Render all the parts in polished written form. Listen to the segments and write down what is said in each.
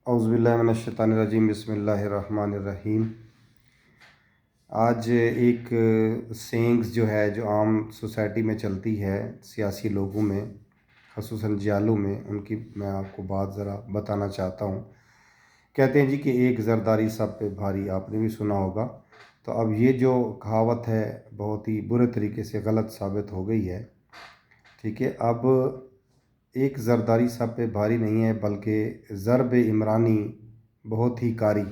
اعوذ باللہ من الشیطان الرجیم، بسم اللہ الرحمن الرحیم۔ آج ایک سینگز جو ہے جو عام سوسائٹی میں چلتی ہے، سیاسی لوگوں میں، خصوصاً جیالوں میں، ان کی میں آپ کو بات ذرا بتانا چاہتا ہوں۔ کہتے ہیں جی کہ ایک زرداری سب پہ بھاری، آپ نے بھی سنا ہوگا۔ تو اب یہ جو کہاوت ہے بہت ہی برے طریقے سے غلط ثابت ہو گئی ہے، ٹھیک ہے۔ اب ایک زرداری سب پہ بھاری نہیں ہے، بلکہ ضرب عمرانی بہت ہی کاری،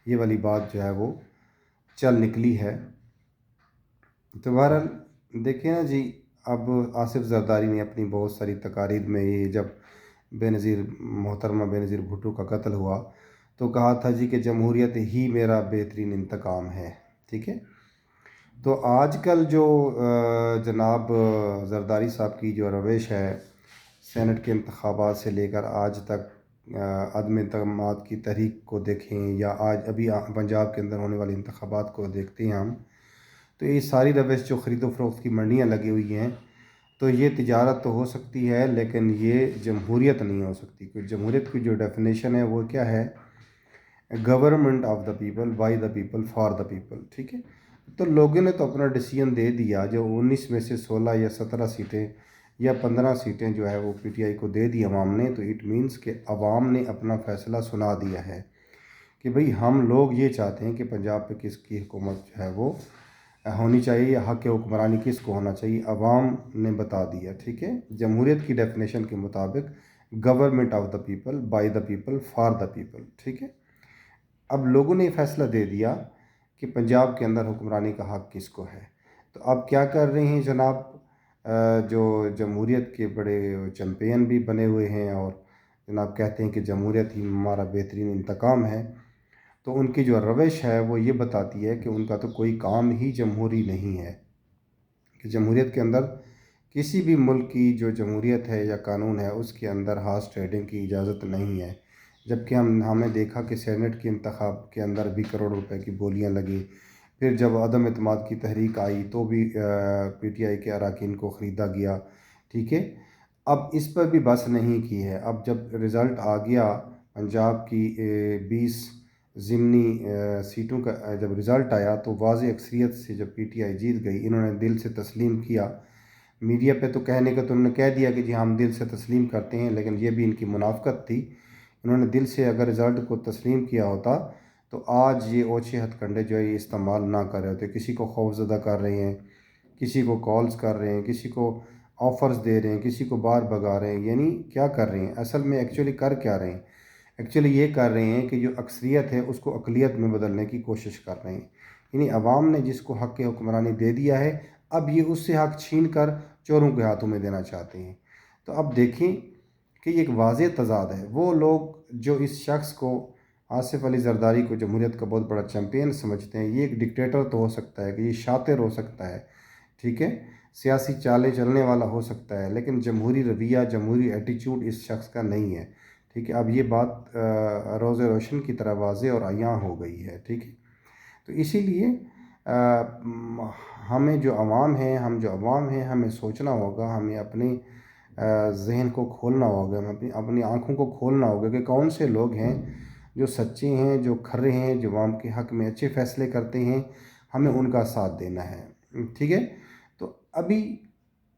یہ والی بات جو ہے وہ چل نکلی ہے۔ تو بہرحال دیکھیں نا جی، اب آصف زرداری نے اپنی بہت ساری تقاریر میں، یہ جب محترمہ بے نظیر بھٹو کا قتل ہوا تو کہا تھا جی کہ جمہوریت ہی میرا بہترین انتقام ہے، ٹھیک ہے۔ تو آج کل جو جناب زرداری صاحب کی جو روش ہے، سینٹ کے انتخابات سے لے کر آج تک عدم اعتماد کی تحریک کو دیکھیں، یا آج ابھی پنجاب کے اندر ہونے والے انتخابات کو دیکھتے ہیں ہم، تو یہ ساری روش جو خرید و فروخت کی منڈیاں لگی ہوئی ہیں، تو یہ تجارت تو ہو سکتی ہے لیکن یہ جمہوریت نہیں ہو سکتی، کیونکہ جمہوریت کی جو ڈیفینیشن ہے وہ کیا ہے؟ Government of the people, by the people, for the people, ٹھیک ہے۔ تو لوگوں نے تو اپنا ڈیسیژن دے دیا، جو 19 میں سے 16 یا 17 سیٹیں یا 15 سیٹیں جو ہے وہ پی ٹی آئی کو دے دی عوام نے، تو اٹ مینس کہ عوام نے اپنا فیصلہ سنا دیا ہے کہ بھئی ہم لوگ یہ چاہتے ہیں کہ پنجاب پہ کس کی حکومت جو ہے وہ ہونی چاہیے، یا حق حکمرانی کس کو ہونا چاہیے، عوام نے بتا دیا، ٹھیک ہے۔ جمہوریت کی ڈیفینیشن کے مطابق government of the people, by the people, for the people, ٹھیک ہے۔ اب لوگوں نے یہ فیصلہ دے دیا کہ پنجاب کے اندر حکمرانی کا حق کس کو ہے۔ تو اب کیا کر رہے ہیں جناب جو جمہوریت کے بڑے چیمپئن بھی بنے ہوئے ہیں، اور جناب کہتے ہیں کہ جمہوریت ہی ہمارا بہترین انتقام ہے، تو ان کی جو روش ہے وہ یہ بتاتی ہے کہ ان کا تو کوئی کام ہی جمہوری نہیں ہے، کہ جمہوریت کے اندر کسی بھی ملک کی جو جمہوریت ہے یا قانون ہے اس کے اندر ہارس ٹریڈنگ کی اجازت نہیں ہے۔ جبکہ ہمیں دیکھا کہ سینٹ کے انتخاب کے اندر بھی کروڑ روپے کی بولیاں لگی، پھر جب عدم اعتماد کی تحریک آئی تو بھی پی ٹی آئی کے اراکین کو خریدا گیا، ٹھیک ہے۔ اب اس پر بھی بس نہیں کی ہے۔ اب جب رزلٹ آ گیا پنجاب کی 20 ضمنی سیٹوں کا، جب رزلٹ آیا تو واضح اکثریت سے جب پی ٹی آئی جیت گئی، انہوں نے دل سے تسلیم کیا۔ میڈیا پہ تو کہنے کا تو انہوں نے کہہ دیا کہ جی ہم دل سے تسلیم کرتے ہیں، لیکن یہ بھی ان کی منافقت تھی۔ انہوں نے دل سے اگر رزلٹ کو تسلیم کیا ہوتا تو آج یہ اوچھے ہتھ کنڈے جو ہے یہ استعمال نہ کر رہے ہوتے۔ کسی کو خوف زدہ کر رہے ہیں، کسی کو کالز کر رہے ہیں، کسی کو آفرز دے رہے ہیں، کسی کو باہر بھگا رہے ہیں، یعنی کیا کر رہے ہیں اصل میں؟ ایکچولی کر کیا رہے ہیں؟ ایکچولی یہ کر رہے ہیں کہ جو اکثریت ہے اس کو اقلیت میں بدلنے کی کوشش کر رہے ہیں۔ یعنی عوام نے جس کو حق حکمرانی دے دیا ہے، اب یہ اس سے حق چھین کر چوروں کے ہاتھوں میں دینا چاہتے ہیں۔ تو اب دیکھیں کہ یہ ایک واضح تضاد ہے۔ وہ لوگ جو اس شخص کو، آصف علی زرداری کو، جمہوریت کا بہت بڑا چیمپئن سمجھتے ہیں، یہ ایک ڈکٹیٹر تو ہو سکتا ہے، کہ یہ شاطر ہو سکتا ہے، ٹھیک ہے، سیاسی چالیں چلنے والا ہو سکتا ہے، لیکن جمہوری رویہ، جمہوری ایٹیچیوڈ اس شخص کا نہیں ہے، ٹھیک ہے۔ اب یہ بات روز روشن کی طرح واضح اور عیاں ہو گئی ہے، ٹھیک ہے۔ تو اسی لیے ہمیں جو عوام ہیں، ہمیں سوچنا ہوگا، ہمیں اپنے ذہن کو کھولنا ہوگا، ہمیں اپنی آنکھوں کو کھولنا ہوگا کہ کون سے لوگ ہیں جو سچے ہیں، جو کھرے ہیں، جو عوام کے حق میں اچھے فیصلے کرتے ہیں، ہمیں ان کا ساتھ دینا ہے، ٹھیک ہے۔ تو ابھی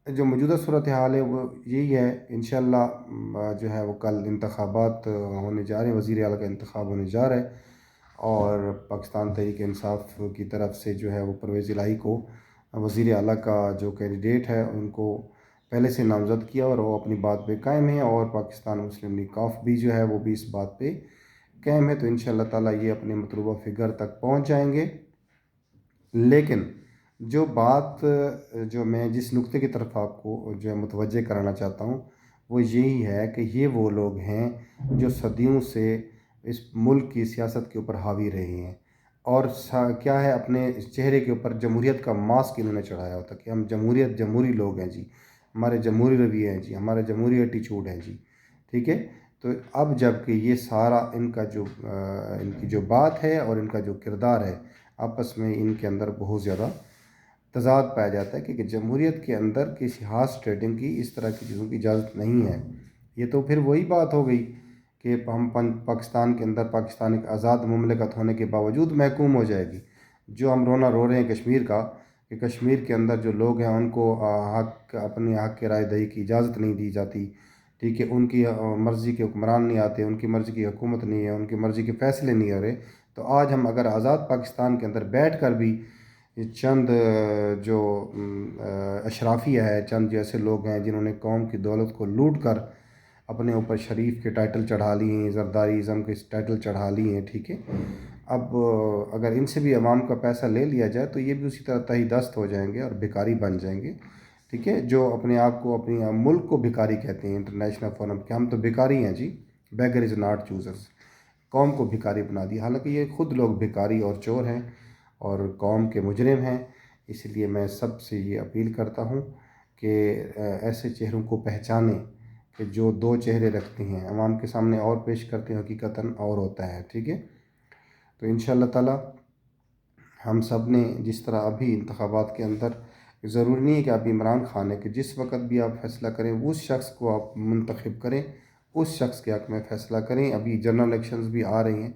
جو موجودہ صورتحال ہے وہ یہی ہے۔ انشاءاللہ جو ہے وہ کل انتخابات ہونے جا رہے ہیں، وزیر اعلیٰ کا انتخاب ہونے جا رہا ہے، اور پاکستان تحریک انصاف کی طرف سے جو ہے وہ پرویز الہی کو وزیر اعلیٰ کا جو کینڈیڈیٹ ہے ان کو پہلے سے نامزد کیا، اور وہ اپنی بات پہ قائم ہیں، اور پاکستان مسلم لیگ کاف بھی جو ہے وہ بھی اس بات پہ قائم ہے۔ تو انشاءاللہ تعالیٰ یہ اپنے مطلوبہ فگر تک پہنچ جائیں گے۔ لیکن جو بات جو میں جس نقطے کی طرف آپ کو جو ہے متوجہ کرانا چاہتا ہوں وہ یہی ہے کہ یہ وہ لوگ ہیں جو صدیوں سے اس ملک کی سیاست کے اوپر حاوی رہے ہیں، اور کیا ہے، اپنے چہرے کے اوپر جمہوریت کا ماسک انہوں نے چڑھایا ہوتا کہ ہم جمہوری لوگ ہیں جی، ہمارے جمہوری رویے ہیں جی، ہمارے جمہوری ایٹیچیوڈ ہیں جی، ٹھیک ہے۔ تو اب جب کہ یہ سارا ان کی جو بات ہے اور ان کا جو کردار ہے، آپس میں ان کے اندر بہت زیادہ تضاد پایا جاتا ہے کہ جمہوریت کے اندر کسی ہارس ٹریڈنگ کی، اس طرح کی چیزوں کی اجازت نہیں ہے۔ یہ تو پھر وہی بات ہو گئی کہ ہم پاکستان کے اندر پاکستان ایک آزاد مملکت ہونے کے باوجود محکوم ہو جائے گی. جو ہم رونا رو رہے ہیں کشمیر کا، کہ کشمیر کے اندر جو لوگ ہیں ان کو حق اپنے حق کے رائے دہی کی اجازت نہیں دی جاتی. ٹھیک ہے، ان کی مرضی کے حکمران نہیں آتے، ان کی مرضی کی حکومت نہیں ہے، ان کی مرضی کے فیصلے نہیں ہو رہے. تو آج ہم اگر آزاد پاکستان کے اندر بیٹھ کر بھی چند جو اشرافیہ ہے، چند جیسے لوگ ہیں جنہوں نے قوم کی دولت کو لوٹ کر اپنے اوپر شریف کے ٹائٹل چڑھا لیے ہیں، زرداری ازم کے ٹائٹل چڑھا لیے ہیں. ٹھیک ہے، اب اگر ان سے بھی عوام کا پیسہ لے لیا جائے تو یہ بھی اسی طرح تہی دست ہو جائیں گے اور بھکاری بن جائیں گے. ٹھیک ہے، جو اپنے آپ کو اپنی ملک کو بھکاری کہتے ہیں انٹرنیشنل فورم کہ ہم تو بھکاری ہیں جی، بیگر از ناٹ چوزرز. قوم کو بھکاری بنا دیا، حالانکہ یہ خود لوگ بھکاری اور چور ہیں اور قوم کے مجرم ہیں. اس لیے میں سب سے یہ اپیل کرتا ہوں کہ ایسے چہروں کو پہچانیں کہ جو دو چہرے رکھتے ہیں، عوام کے سامنے اور پیش کرتے ہیں، حقیقتاً اور ہوتا ہے. ٹھیک ہے، تو انشاءاللہ تعالی ہم سب نے جس طرح ابھی انتخابات کے اندر ضروری نہیں ہے کہ آپ عمران خان ہے کہ جس وقت بھی آپ فیصلہ کریں اس شخص کو آپ منتخب کریں، اس شخص کے حق میں فیصلہ کریں. ابھی جنرل الیکشنز بھی آ رہی ہیں،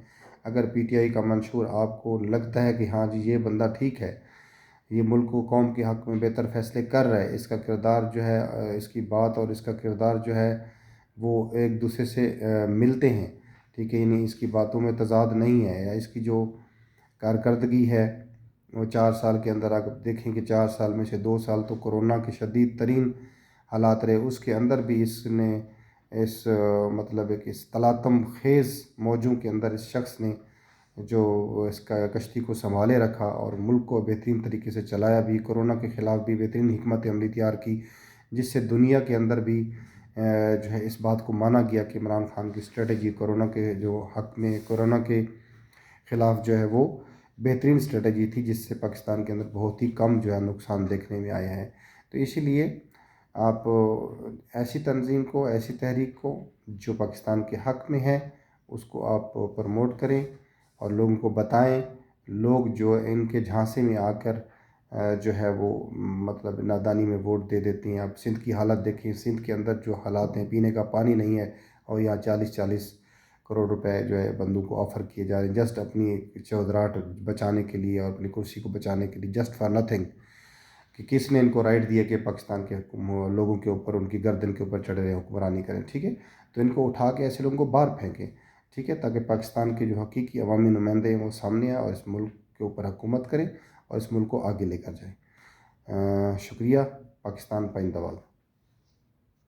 اگر پی ٹی آئی کا منشور آپ کو لگتا ہے کہ ہاں جی یہ بندہ ٹھیک ہے، یہ ملک و قوم کے حق میں بہتر فیصلے کر رہا ہے، اس کا کردار جو ہے، اس کی بات اور اس کا کردار جو ہے وہ ایک دوسرے سے ملتے ہیں. ٹھیک ہے، یعنی اس کی باتوں میں تضاد نہیں ہے، یا اس کی جو کارکردگی ہے وہ 4 سال کے اندر آپ دیکھیں کہ 4 سال میں سے 2 سال تو کرونا کے شدید ترین حالات رہے، اس کے اندر بھی اس نے مطلب ایک اس تلاطم خیز موجوں کے اندر اس شخص نے جو اس کا کشتی کو سنبھالے رکھا اور ملک کو بہترین طریقے سے چلایا بھی، کورونا کے خلاف بھی بہترین حکمت عملی تیار کی، جس سے دنیا کے اندر بھی جو ہے اس بات کو مانا گیا کہ عمران خان کی اسٹریٹجی کورونا کے جو حق میں کورونا کے خلاف جو ہے وہ بہترین اسٹریٹجی تھی، جس سے پاکستان کے اندر بہت ہی کم جو ہے نقصان دیکھنے میں آیا ہے. تو اسی لیے آپ ایسی تنظیم کو، ایسی تحریک کو جو پاکستان کے حق میں ہے اس کو آپ پروموٹ کریں اور لوگوں کو بتائیں. لوگ جو ان کے جھانسے میں آ کر جو ہے وہ مطلب نادانی میں ووٹ دے دیتے ہیں. اب سندھ کی حالت دیکھیں، سندھ کے اندر جو حالات ہیں، پینے کا پانی نہیں ہے اور یہاں 40 کروڑ روپے جو ہے بندوں کو آفر کیے جا رہے ہیں جسٹ اپنی چودراہٹ بچانے کے لیے اور اپنی کرسی کو بچانے کے لیے، جسٹ فار نتھنگ. کہ کس نے ان کو رائٹ دیا کہ پاکستان کے لوگوں کے اوپر، ان کی گردن کے اوپر چڑھ رہے حکمرانی کریں. ٹھیک ہے، تو ان کو اٹھا کے ایسے لوگوں کو باہر پھینکیں. ٹھیک ہے، تاکہ پاکستان کے جو حقیقی عوامی نمائندے ہیں وہ سامنے آئیں اور اس ملک کے اوپر حکومت کریں اور اس ملک کو آگے لے کر جائیں. شکریہ. پاکستان پائندہ باد.